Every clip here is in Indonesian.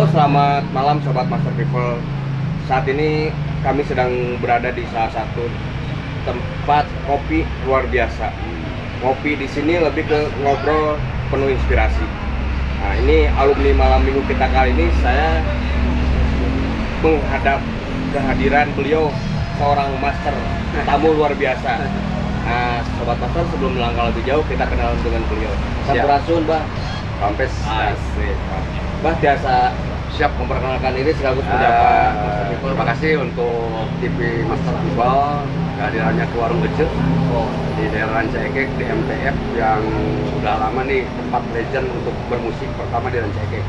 Halo, selamat malam Sobat Master People. Saat ini kami sedang berada di salah satu tempat kopi luar biasa. Kopi di sini lebih ke ngobrol penuh inspirasi. Nah, ini alumni malam minggu kita kali ini saya menghadap kehadiran beliau, seorang master, tamu luar biasa. Nah, Sobat Master, sebelum melangkah lebih jauh kita kenalan dengan beliau. Sampurasun, Bah. Kampes Asik. Bah, biasa siap memperkenalkan diri sekaligus menyapa Master People. terima kasih untuk TV Master People kehadirannya ke Warung Gecek di daerah Rancaikek di MTF yang udah lama nih tempat legend untuk bermusik pertama di Rancaikek.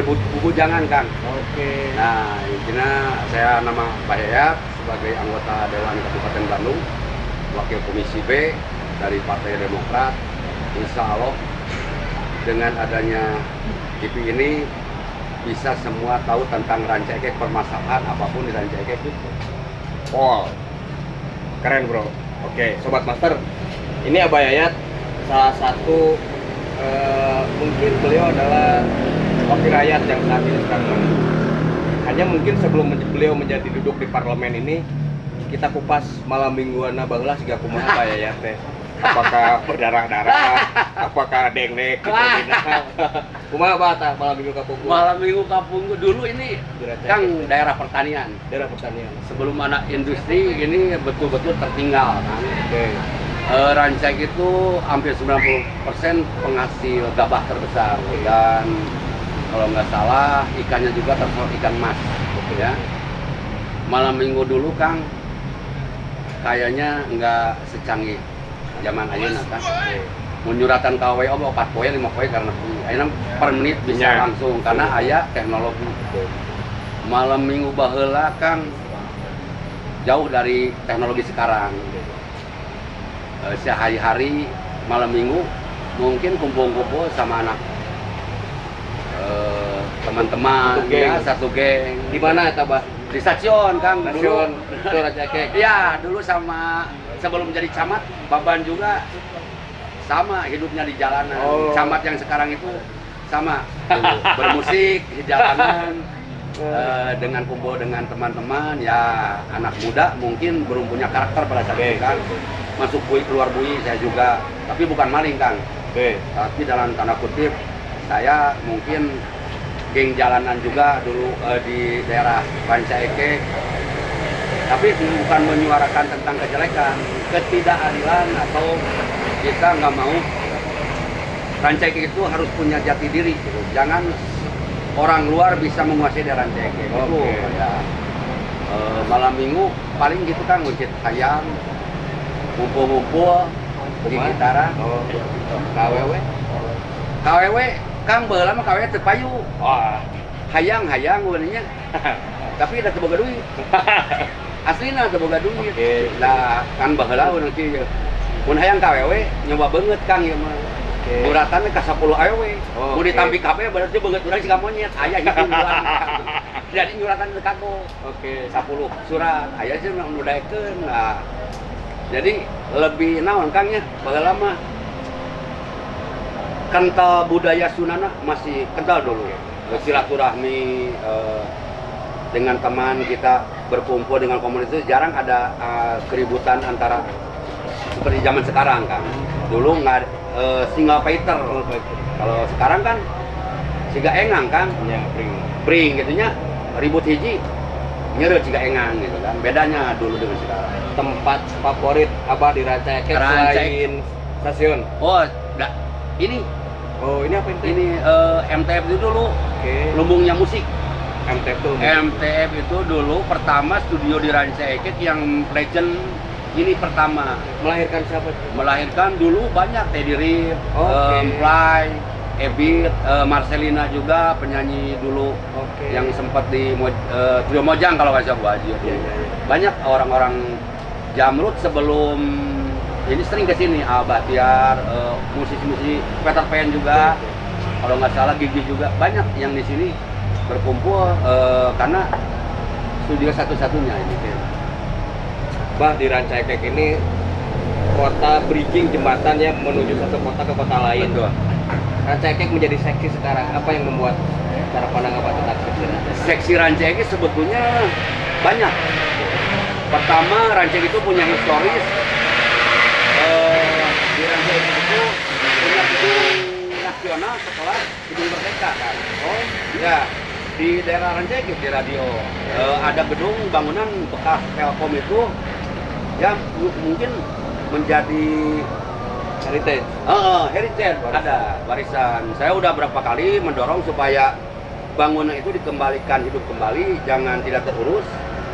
Buku jangan Kang. Oke. Nah, intinya saya nama Pak Yayat sebagai anggota Dewan Kabupaten Bandung, Wakil Komisi B dari Partai Demokrat. Insya Allah dengan adanya TV ini bisa semua tahu tentang Rancaikek, permasalahan apapun di Rancaikek itu. Pol. Keren, Bro. Oke, Sobat Master. Ini Abah Yayat, salah satu mungkin beliau adalah wakil rakyat yang saat ini sedang hanya mungkin sebelum beliau menjadi duduk di parlemen ini, kita kupas malam mingguan baheula siga kumaha Abah Yayat teh. Apakah berdarah-darah, apakah dengnek gitu dina. Kumaha Abah tah malam minggu kapungku? Malam minggu Kapungku dulu ini Kang daerah pertanian. Daerah pertanian. Sebelum anak industri ini betul-betul tertinggal kan. Oke. Rancaikek itu hampir 90% penghasil gabah terbesar dan kalau nggak salah ikannya juga termasuk ikan mas ya. Malam minggu dulu Kang kayaknya nggak secanggih zaman ayeuna kan. Menyuratan KW oh 4 poe 5 poe karena ayeuna per menit bisa langsung karena aya teknologi. Malam minggu baheula Kang jauh dari teknologi sekarang. Sehari-hari malam minggu mungkin kumpul-kumpul sama anak teman-teman ya, satu geng. Di mana eta, Bah? Di stasiun Kang, Stasiun dulu. itu Rancaikek. Iya, dulu sama sebelum jadi camat, Baban juga sama hidupnya di jalanan. Camat yang sekarang itu sama dulu, bermusik di jalanan dengan kumpul dengan teman-teman ya, anak muda mungkin belum punya karakter pada saat itu kan. Masuk bui keluar bui saya juga, tapi bukan maling Kang. Tapi dalam tanda kutip saya mungkin geng jalanan juga dulu di daerah Rancaikek. Tapi bukan menyuarakan tentang kejelekan, ketidakadilan atau kita nggak mau Rancaikek itu harus punya jati diri gitu. Jangan orang luar bisa menguasai daerah Rancaikek. Itu ya. Malam minggu paling gitu kan nguncit ayam, ngumpul-ngumpul di gitaran. KWW. KWW Kang baheula mah KWW teu payu. Wah, Hayang beunanya. Tapi da teu boga duit. Aslina teu boga duit. Lah kan baheula urang kieu. Mun hayang KWW nyoba beungeut Kang ieu mah. Muratannya ka 10 AW. Mun ditampi kabeh berarti beungeut urang siga monyet. Aya hiji bulan. Jadi nyuratan teu kago. 10 surat. Aya sih nu daekeun. Nah. Jadi lebih naon Kang nya baheula mah kental budaya Sunana masih kental dulu. Silaturahmi dengan teman kita berkumpul dengan komunitas jarang ada keributan antara seperti zaman sekarang Kang. Dulu nggak single fighter. Kalau sekarang kan siga engang Kang. Ya, Pring gitunya ribut hiji nyeureut siga engang gitu kan. Bedanya dulu dengan sekarang. tempat favorit Abah di Rancaikek selain stasiun? Ini Ini apa itu? ini MTF itu dulu. Lumbungnya musik. MTF tuh. MTF itu dulu pertama studio di Rancaikek yang legend ini pertama. Melahirkan siapa? Melahirkan dulu banyak Teddy Rip, Fly, Ebit, Marcelina juga penyanyi dulu yang sempat di Trio Mojang kalau nggak salah Bu Haji. Banyak orang-orang Jamrut sebelum ini sering kesini, Bahtiar, musisi-musisi Peter Pan juga, kalau nggak salah Gigi juga banyak yang di sini berkumpul karena studio satu-satunya ini. Bah, di Rancaikek ini kota bridging jembatan ya menuju satu kota ke kota lain. Betul. Rancaikek menjadi seksi sekarang. Apa yang membuat cara pandang Abah tentang seksi Rancaikek? Seksi Rancaikek sebetulnya banyak. Pertama, Rancaikek itu punya historis. Di Rancaikek itu punya gedung nasional setelah gedung Merdeka kan. Oh ya, di daerah Rancaikek di radio ada gedung bangunan bekas Telkom itu yang mungkin menjadi Heritage. heritage ada warisan. Saya udah berapa kali mendorong supaya bangunan itu dikembalikan hidup kembali, jangan tidak terurus,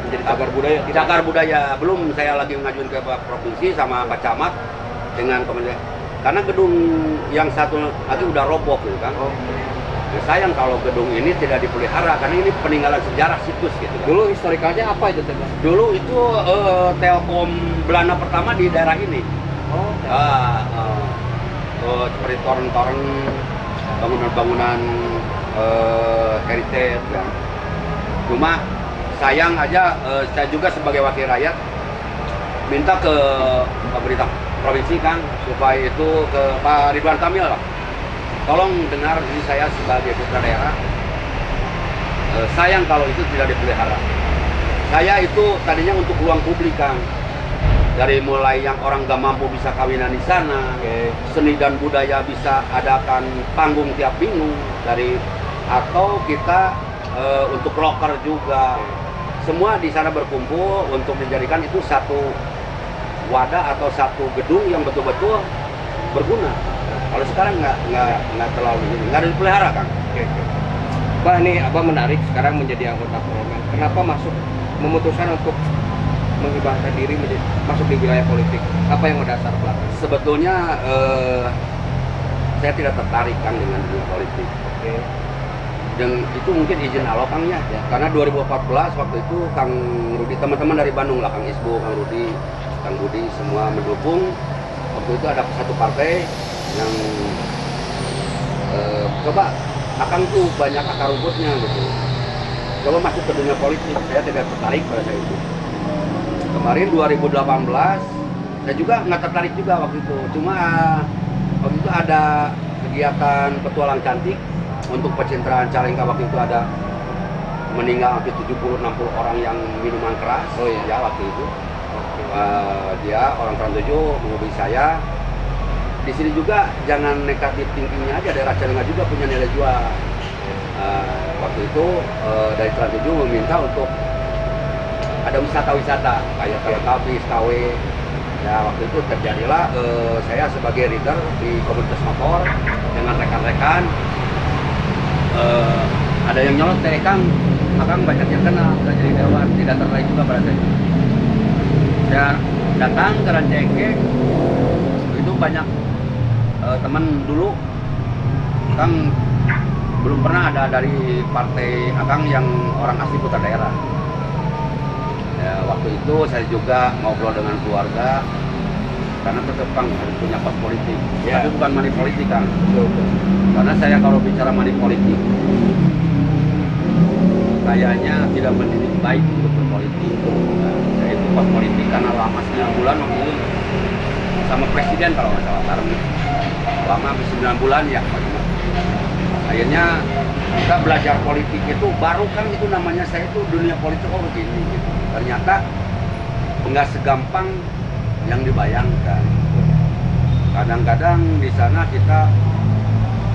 Menjadi cagar budaya. cagar budaya. Belum saya lagi mengajukan ke Pak Provinsi sama Pak Camat dengan Kementerian, karena gedung yang satu lagi udah roboh gitu kan. Oh. Ya, sayang kalau gedung ini tidak dipelihara karena ini peninggalan sejarah situs gitu kan. Dulu historikalnya apa itu, Teh? Dulu itu Telkom Belanda pertama di daerah ini. Oh. Seperti toren-toren, bangunan-bangunan heritage ya. Cuma sayang aja saya juga sebagai wakil rakyat minta ke pemerintah provinsi kan supaya itu ke Pak Ridwan Kamil lah, tolong dengar ini saya sebagai putra daerah, sayang kalau itu tidak dipelihara. Saya itu tadinya untuk ruang publik Kang, dari mulai yang orang gak mampu bisa kawinan di sana, seni dan budaya bisa adakan panggung tiap minggu dari, atau kita untuk loker juga, semua di sana berkumpul untuk dijadikan itu satu wadah atau satu gedung yang betul-betul berguna. Kalau sekarang nggak terlalu nggak ada dipelihara Kang. Bah, nih Abah menarik sekarang menjadi anggota parlemen. Kenapa memutuskan untuk menghibahkan diri masuk di wilayah politik? Apa yang mendasar belakang? Sebetulnya saya tidak tertarik Kang dengan dunia politik. Dan itu mungkin izin Allah Kang ya. Karena 2014 waktu itu Kang Rudi, teman-teman dari Bandung lah, Kang Isbu, Kang Rudi, Kang Budi semua mendukung. Waktu itu ada satu partai yang coba Akang tuh banyak akar rumputnya gitu, coba masuk ke dunia politik. Saya tidak tertarik pada saya itu. Kemarin 2018 saya juga nggak tertarik juga waktu itu. Cuma waktu itu ada kegiatan petualang cantik untuk pencitraan Calengka. Waktu itu ada meninggal hampir 70-60 orang yang minuman keras. Oh iya, ya waktu itu. Dia orang Trans7 menghubungi saya. Di sini juga jangan negatif thinkingnya aja, daerah Calengka juga punya nilai jual. Waktu itu dari Trans7 meminta untuk ada wisata-wisata kayak Teletubbies, KW. Ya waktu itu terjadilah saya sebagai leader di komunitas motor dengan rekan-rekan. Ada yang nyolot Kang, Akang banyak yang kenal, udah jadi dewan, tidak tertarik juga pada saya. Saya datang ke Rancaikek, itu banyak teman dulu, Kang belum pernah ada dari partai Akang yang orang asli putra daerah. Ya, waktu itu saya juga ngobrol dengan keluarga, karena tetap Kang harus punya pos politik, tapi bukan money politik Kang. Karena saya kalau bicara money politik, kayaknya tidak mendidik baik untuk berpolitik. Saya itu pos politik karena lama 9 bulan waktu itu sama presiden kalau nggak salah bareng. Lama 9 bulan ya. Akhirnya kita belajar politik itu baru kan itu namanya saya itu dunia politik begini gitu. Ternyata nggak segampang yang dibayangkan. Kadang-kadang di sana kita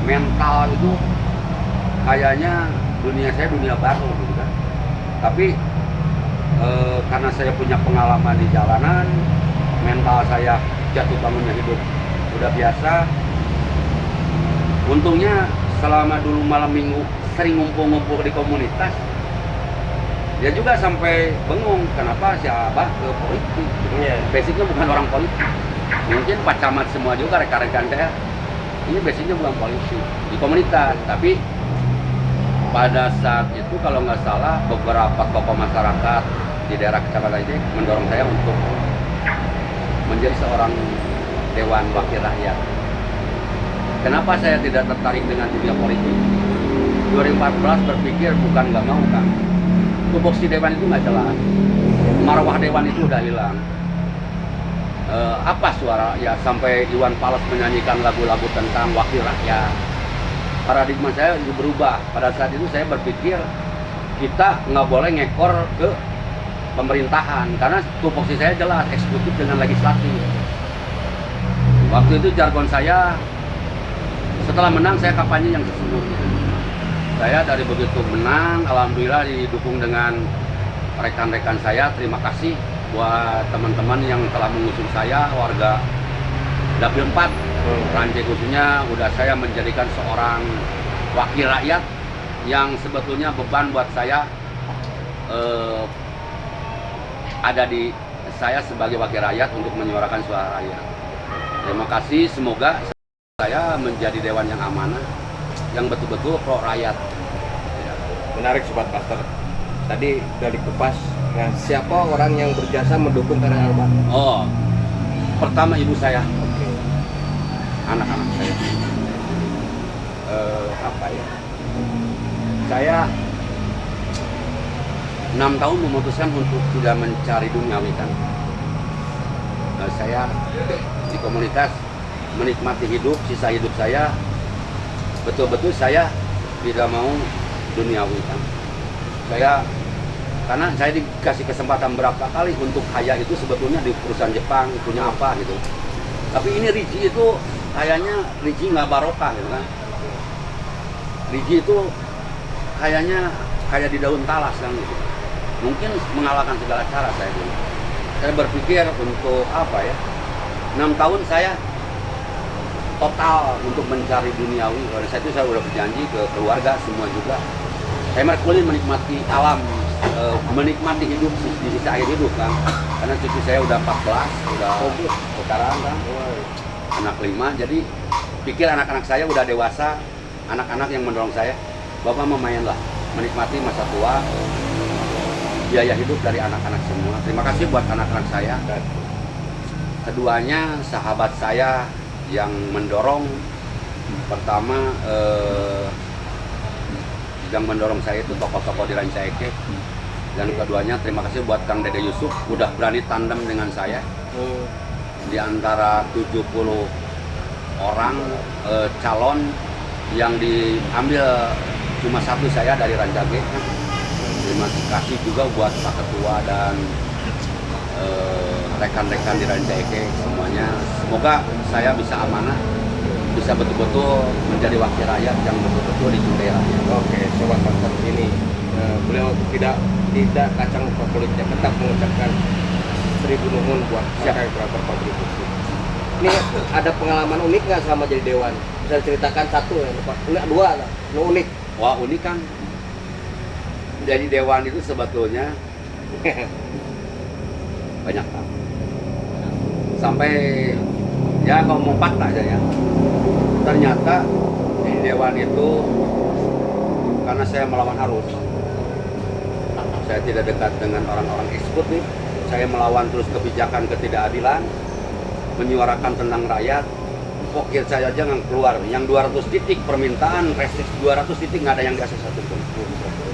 mental itu kayaknya dunia saya dunia baru gitu kan. Tapi karena saya punya pengalaman di jalanan, mental saya jatuh bangunnya hidup udah biasa. Untungnya selama dulu malam minggu sering ngumpul-ngumpul di komunitas, dia juga sampai bengong kenapa si Abah ke politik. Basicnya bukan orang politik. Mungkin Pak Camat semua juga rekan-rekan saya ini basicnya bukan politik di komunitas, tapi pada saat itu kalau nggak salah beberapa tokoh masyarakat di daerah kecamatan ini mendorong saya untuk menjadi seorang dewan wakil rakyat. Kenapa saya tidak tertarik dengan dunia politik? 2014 berpikir bukan nggak mau Kang. Tupoksi dewan itu nggak jelas, marwah dewan itu udah hilang. Apa suara ya sampai Iwan Fals menyanyikan lagu-lagu tentang wakil rakyat. paradigma saya berubah. Pada saat itu saya berpikir kita nggak boleh ngekor ke pemerintahan karena tupoksi saya jelas eksekutif dengan legislatif. Waktu itu jargon saya, setelah menang saya kampanye yang sesungguhnya. Saya dari begitu menang, alhamdulillah didukung dengan rekan-rekan saya. Terima kasih buat teman-teman yang telah mengusung saya, warga Dapil 4 Ranjai khususnya. Udah saya menjadikan seorang wakil rakyat yang sebetulnya beban buat saya ada di saya sebagai wakil rakyat untuk menyuarakan suara rakyat. Terima kasih, semoga saya menjadi dewan yang amanah, yang betul-betul pro rakyat. Menarik Sobat Master. Tadi udah dikupas. Nah, siapa orang yang berjasa mendukung Karen Albar? Oh, pertama ibu saya, Oke. anak-anak saya. Apa ya? Saya 6 tahun memutuskan untuk tidak mencari duniawi kan. Saya di komunitas menikmati hidup, sisa hidup saya betul-betul saya tidak mau duniawi kan. Karena saya dikasih kesempatan berapa kali untuk kaya itu sebetulnya di perusahaan Jepang punya apa gitu. Tapi ini Riji itu kayaknya Riji nggak barokah gitu kan. Riji itu kayaknya kayak di daun talas kan gitu. Mungkin mengalahkan segala cara saya dulu. Saya berpikir untuk apa ya? 6 tahun saya total untuk mencari duniawi. Pada saat itu saya udah berjanji ke keluarga semua juga. Saya merkulit menikmati alam, menikmati hidup di sisa akhir hidup kan. Karena cucu saya udah 14, udah sekarang kan. Anak 5, jadi pikir anak-anak saya udah dewasa, anak-anak yang mendorong saya, Bapak mau main lah, menikmati masa tua, biaya hidup dari anak-anak semua. Terima kasih buat anak-anak saya. Keduanya sahabat saya yang mendorong. Pertama yang mendorong saya itu tokoh-tokoh di Ranca Ekek. Dan keduanya terima kasih buat Kang Dede Yusuf udah berani tandem dengan saya. Di antara 70 orang calon yang diambil cuma satu saya dari Ranca Ekek. Terima kasih juga buat Pak Ketua dan rekan-rekan di Ranca Ekek semuanya. Semoga saya bisa amanah, bisa betul-betul menjadi wakil rakyat yang betul-betul dicintai rakyat. Oke, Sobat Master, ini beliau tidak kacang muka kulitnya, tetap mengucapkan 1000 nuhun buat siapa yang telah berkontribusi. Ini ada pengalaman unik nggak selama jadi dewan? Bisa ceritakan satu ya, Pak? Dua lah, unik. Wah, unik kan? Jadi dewan itu sebetulnya banyak hal. Sampai ya kalau mau fakta aja ya. Ternyata di dewan itu karena saya melawan arus. Saya tidak dekat dengan orang-orang eksekutif. Saya melawan terus kebijakan ketidakadilan, menyuarakan tentang rakyat. Pokir saya aja nggak keluar. Yang 200 titik permintaan restriksi 200 titik nggak ada yang di satu pun.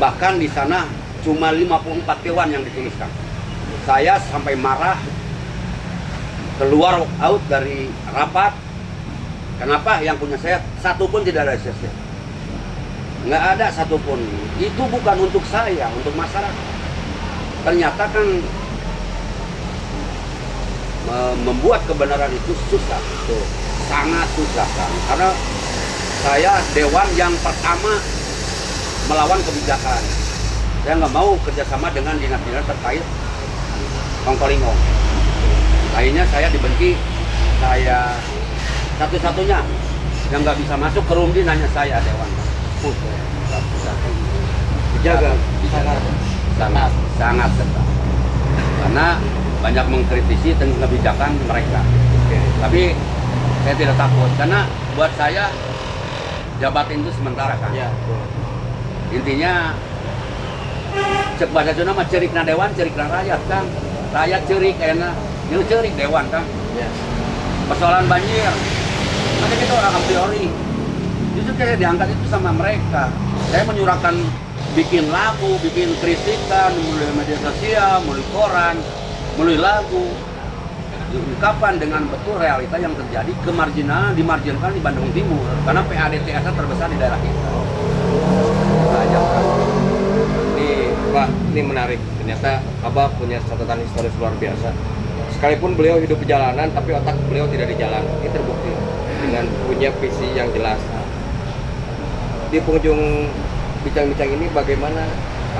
Bahkan di sana cuma 54 dewan yang dituliskan. Saya sampai marah, keluar out dari rapat. Kenapa? Yang punya saya satu pun tidak ada SSC. Nggak ada satupun. Itu bukan untuk saya, untuk masyarakat. Ternyata kan membuat kebenaran itu susah. Tuh, sangat susah kan. Karena saya dewan yang pertama melawan kebijakan. Saya nggak mau kerjasama dengan dinas-dinas terkait kongkolingong. Akhirnya saya dibenci. Saya satu-satunya yang nggak bisa masuk ke Rumdi hanya saya dewan. Dijaga, sangat ketat. Karena banyak mengkritisi tentang kebijakan mereka. Tapi saya tidak takut karena buat saya jabatan itu sementara kan. Ya, Intinya cek bahasa Sunda mah cerikna dewan, cerikna rakyat kan. Rakyat cerik kayaknya, itu cerik dewan kan. ya. Persoalan banjir, nanti kita orang a priori. Justru saya diangkat itu sama mereka. Saya menyuarakan bikin lagu, bikin kritikan, melalui media sosial, melalui koran, melalui lagu. diungkapkan dengan betul realita yang terjadi, dimarginkan di Bandung Timur karena PADTS terbesar di daerah kita. Aja, Pak. Pak, ini menarik. Ternyata Abah punya catatan historis luar biasa. Sekalipun beliau hidup di jalanan, tapi otak beliau tidak di jalan. Ini terbukti dengan punya visi yang jelas. Di penghujung bincang-bincang ini, bagaimana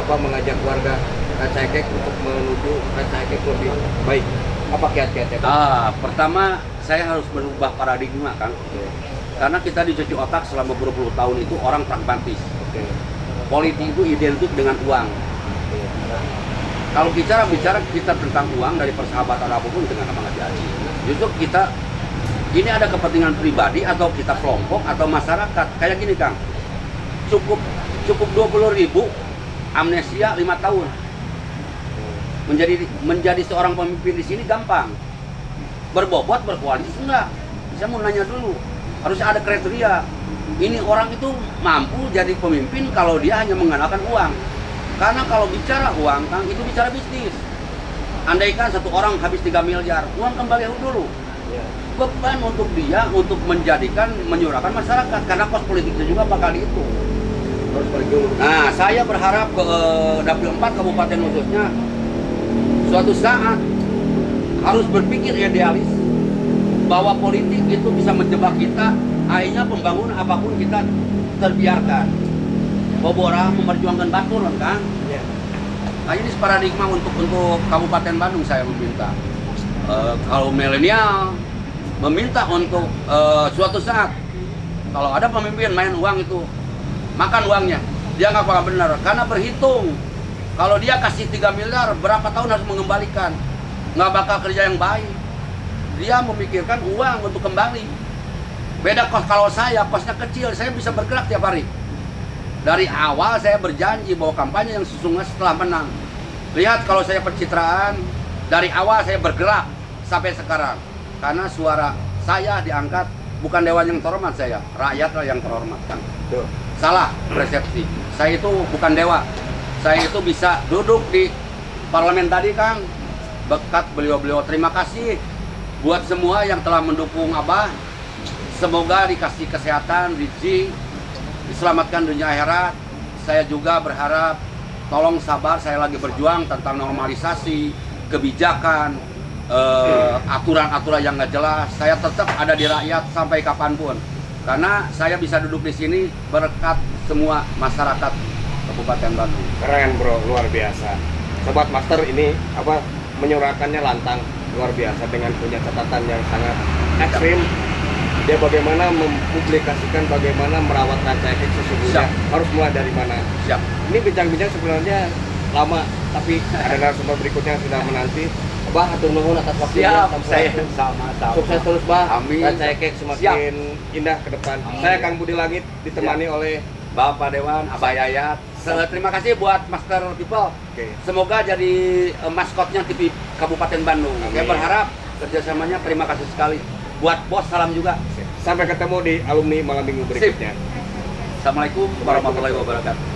Abah mengajak warga Rancaikek untuk menuju Rancaikek lebih baik? Apa kiat-kiatnya, Pak? Pertama saya harus berubah paradigma, Kang. Karena kita dicuci otak selama berpuluh tahun itu orang pragmatis. Politik itu identik dengan uang. Kalau bicara kita tentang uang dari persahabatan apapun dengan apa nggak jadi. Justru kita ini ada kepentingan pribadi atau kita kelompok atau masyarakat. Kayak gini, Kang. Cukup 20.000 amnesia 5 tahun. Menjadi seorang pemimpin di sini gampang. Berbobot berkoalisi enggak. Saya mau nanya dulu. Harus ada kriteria. Ini orang itu mampu jadi pemimpin kalau dia hanya mengandalkan uang. Karena kalau bicara uang, Kang, itu bicara bisnis. Andaikan satu orang habis 3 miliar, uang kembali dulu. Beban untuk dia untuk menyurahkan masyarakat. Karena kos politiknya juga bakal itu. Nah, saya berharap ke Dapil 4 Kabupaten khususnya suatu saat harus berpikir idealis bahwa politik itu bisa menjebak kita. Akhirnya pembangunan apapun kita terbiarkan. Bobora memperjuangkan Batur kan? Nah, ini paradigma untuk Kabupaten Bandung saya meminta. Kalau milenial meminta untuk suatu saat kalau ada pemimpin main uang itu makan uangnya, dia nggak paham benar karena berhitung kalau dia kasih 3 miliar berapa tahun harus mengembalikan, nggak bakal kerja yang baik. Dia memikirkan uang untuk kembali. Beda kos, kalau saya kosnya kecil, saya bisa bergerak tiap hari. Dari awal saya berjanji bahwa kampanye yang sesungguhnya setelah menang. Lihat kalau saya pencitraan, dari awal saya bergerak sampai sekarang. Karena suara saya diangkat, bukan dewan yang terhormat saya, rakyatlah yang terhormat, Kang. Salah persepsi. Saya itu bukan dewa. Saya itu bisa duduk di parlemen tadi, Kang. Berkat beliau-beliau. Terima kasih buat semua yang telah mendukung Abah. Semoga dikasih kesehatan, rezeki, diselamatkan dunia akhirat. Saya juga berharap tolong sabar, saya lagi berjuang tentang normalisasi, kebijakan, aturan-aturan yang nggak jelas. Saya tetap ada di rakyat sampai kapanpun. Karena saya bisa duduk di sini berkat semua masyarakat Kabupaten Bandung. Keren bro, luar biasa. Sobat Master ini menyuarakannya lantang, luar biasa dengan punya catatan yang sangat ekstrim. Dia bagaimana mempublikasikan bagaimana merawat Rancaikek sesungguhnya. Harus mulai dari mana. Siap. Ini bincang-bincang sebenarnya lama, tapi ada narasumber berikutnya yang sudah menanti. Bah, hatur nuhun atas waktunya. Siap, saya sama-sama. Sukses terus, Bah. Amin. Rancaikek semakin indah ke depan. Saya Kang Budi Langit ditemani oleh Bapak Dewan, Abah Yayat. Terima kasih buat Master People. Semoga jadi maskotnya TV Kabupaten Bandung. Saya berharap kerjasamanya. Terima kasih sekali. Buat bos, salam juga. Sampai ketemu di alumni malam minggu berikutnya. Assalamualaikum warahmatullahi wabarakatuh.